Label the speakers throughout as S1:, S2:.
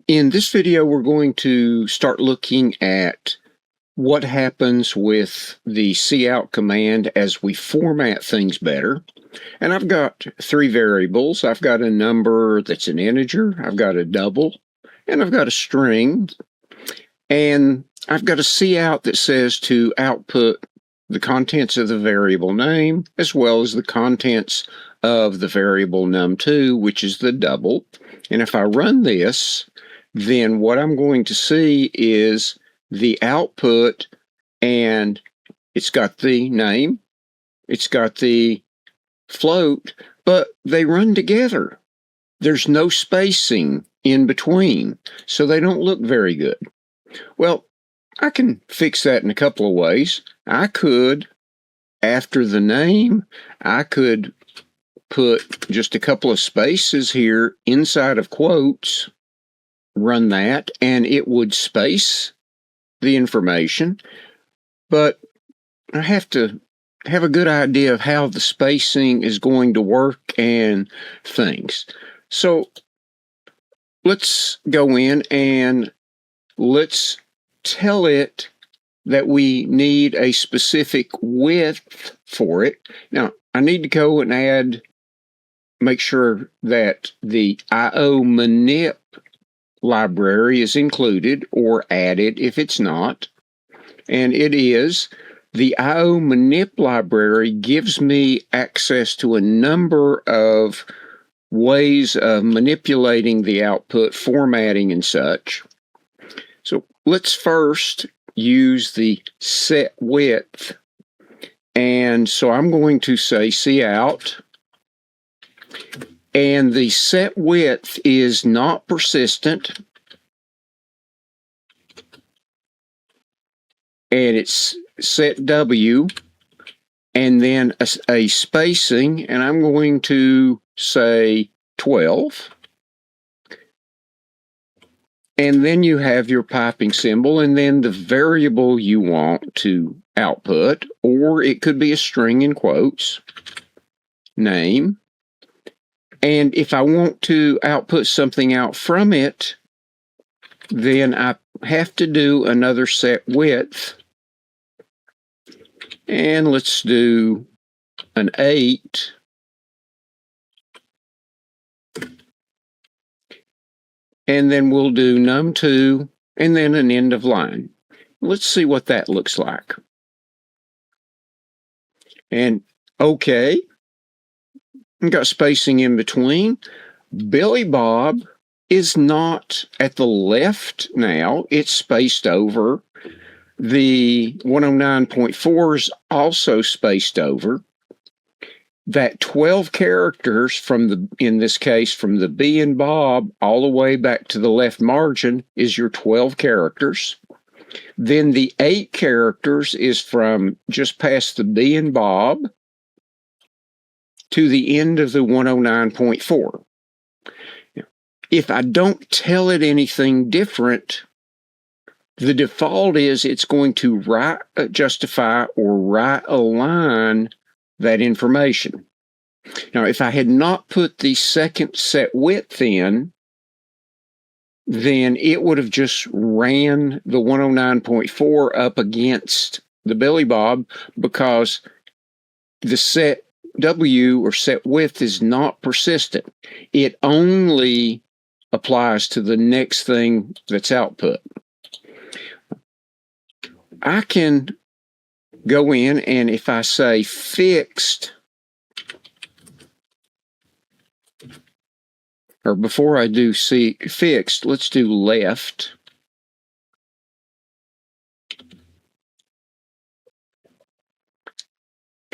S1: In this video, we're going to start looking at what happens with the cout command as we format things better. And I've got three variables. I've got a number that's an integer, I've got a double, and I've got a string. And I've got a cout that says to output the contents of the variable name as well as the contents of the variable num2, which is the double. And if I run this, then what I'm going to see is the output, and it's got the name, it's got the float, but they run together. There's no spacing in between, so they don't look very good. Well, I can fix that in a couple of ways. I could, after the name, I could put just a couple of spaces here inside of quotes, run that, and it would space the information. But I have to have a good idea of how the spacing is going to work and things. So let's go in and let's tell it that we need a specific width for it. Now, I need to go and make sure that the IO manip library is included or added if it's not. And it is. The IO manip library gives me access to a number of ways of manipulating the output, formatting and such. So let's first use the set width. And so I'm going to say cout. And the set width is not persistent. And it's set W. And then a spacing. And I'm going to say 12. And then you have your piping symbol and then the variable you want to output, or it could be a string in quotes, name. And if I want to output something out from it, then I have to do another set width. And let's do an 8. And then we'll do num2 and then an end of line. Let's see what that looks like. And okay. Got spacing in between. Billy Bob is not at the left now. It's spaced over. The 109.4 is also spaced over. That 12 characters in this case, from the B and Bob all the way back to the left margin is your 12 characters. Then the 8 characters is from just past the B and Bob to the end of the 109.4. If I don't tell it anything different, the default is it's going to right justify or right align that information. Now, if I had not put the second set width in, then it would have just ran the 109.4 up against the Billy Bob, because the set W or set width is not persistent. It only applies to the next thing that's output. I can go in and if I say fixed, or before I do fixed, let's do left.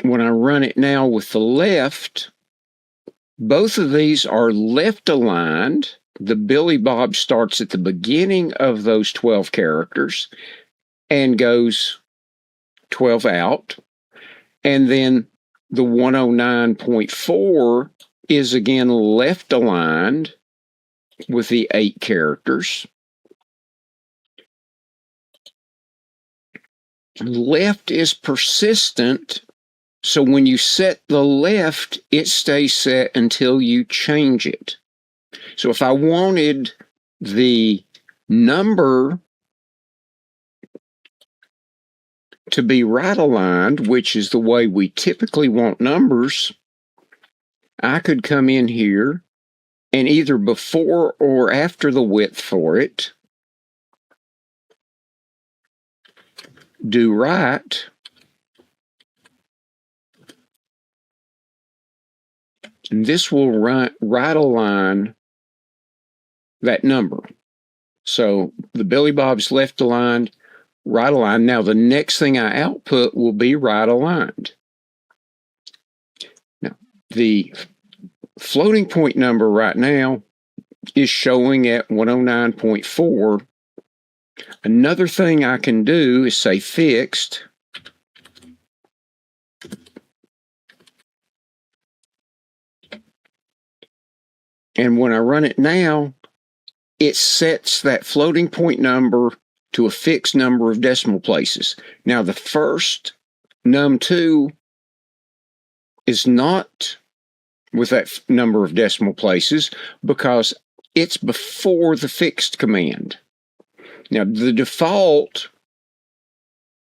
S1: When I run it now with the left, both of these are left aligned. The Billy Bob starts at the beginning of those 12 characters and goes 12 out. And then the 109.4 is again left aligned with the 8 characters. Left is persistent. So when you set the left, it stays set until you change it. So if I wanted the number to be right aligned, which is the way we typically want numbers, I could come in here and either before or after the width for it, do right, and this will right align that number. So the Billy Bob's left aligned, right aligned. Now the next thing I output will be right aligned. Now the floating point number right now is showing at 109.4. Another thing I can do is say fixed. And when I run it now, it sets that floating point number to a fixed number of decimal places. Now the first num2 is not with that number of decimal places because it's before the fixed command. Now the default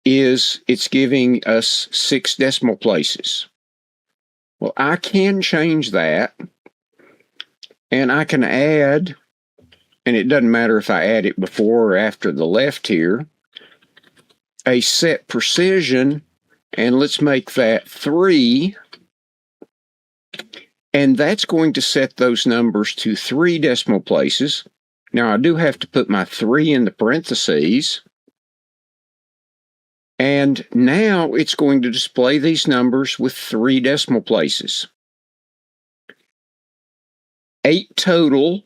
S1: is it's giving us 6 decimal places. Well, I can change that, and I can add, and it doesn't matter if I add it before or after the left here, a set precision, and let's make that 3. And that's going to set those numbers to 3 decimal places. Now I do have to put my 3 in the parentheses. And now it's going to display these numbers with 3 decimal places. 8 total.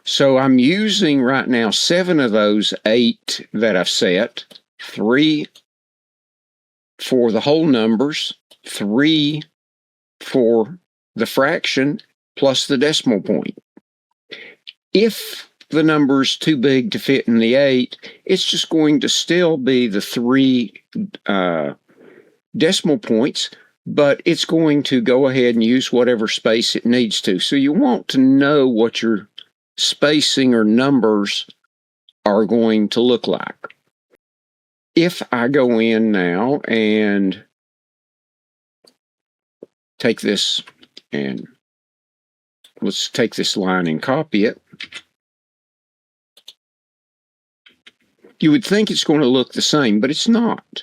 S1: So I'm using right now 7 of those 8 that I've set. 3 for the whole numbers, 3 for the fraction, plus the decimal point. If the number's too big to fit in the 8, it's just going to still be the 3 decimal points, but it's going to go ahead and use whatever space it needs to. So you want to know what your spacing or numbers are going to look like. If I go in now and take this, and let's take this line and copy it, you would think it's going to look the same, but it's not.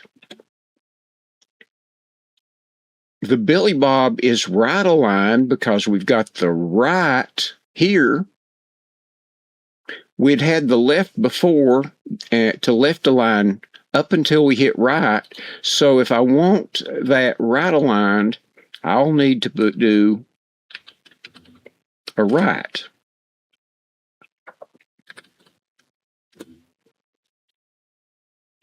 S1: The Billy Bob is right aligned because we've got the right here. We'd had the left before to left align up until we hit right. So if I want that right aligned, I'll need to do a right.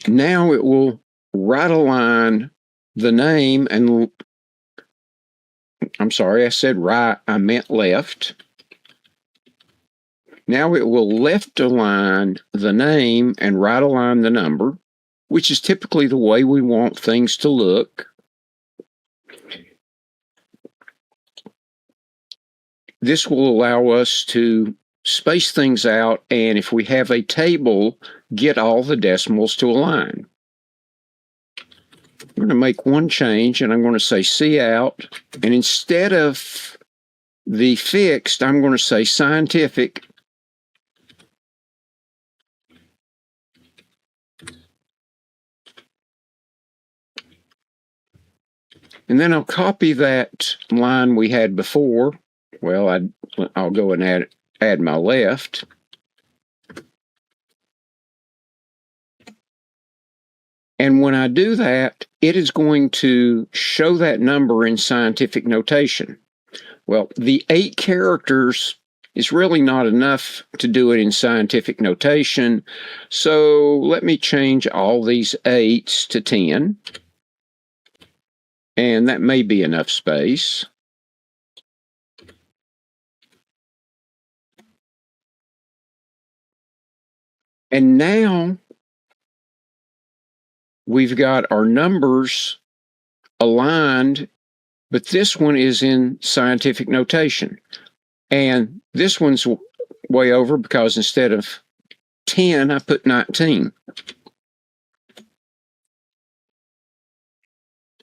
S1: Now it will right align the name, and I'm sorry, I said right, I meant left. Now it will left align the name and right align the number, which is typically the way we want things to look. This will allow us to space things out, and if we have a table, get all the decimals to align. I'm going to make one change, and I'm going to say cout, and instead of the fixed, I'm going to say scientific. And then I'll copy that line we had before. Well, I'll go and add my left. And when I do that, it is going to show that number in scientific notation. Well, the 8 characters is really not enough to do it in scientific notation. So let me change all these 8s to 10. And that may be enough space. And now we've got our numbers aligned, but this one is in scientific notation. And this one's way over because instead of 10, I put 19.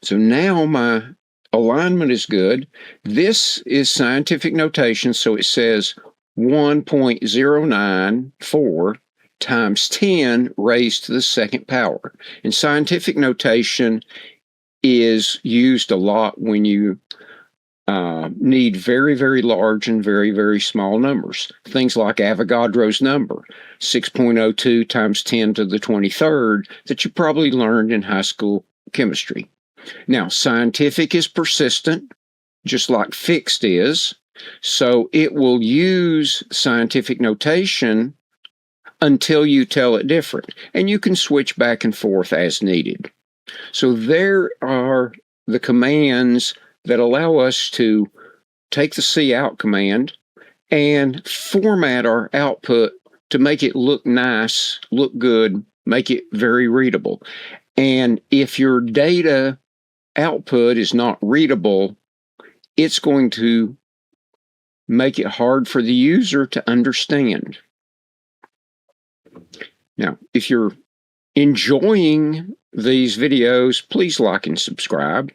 S1: So now my alignment is good. This is scientific notation, so it says 1.094 times 10 raised to the second power. And scientific notation is used a lot when you need very, very large and very, very small numbers. Things like Avogadro's number, 6.02 times 10 to the 23rd, that you probably learned in high school chemistry. Now, scientific is persistent, just like fixed is, so it will use scientific notation until you tell it different, and you can switch back and forth as needed. So there are the commands that allow us to take the cout command and format our output to make it look nice, look good, make it very readable. And if your data output is not readable, it's going to make it hard for the user to understand. Now, if you're enjoying these videos, please like and subscribe.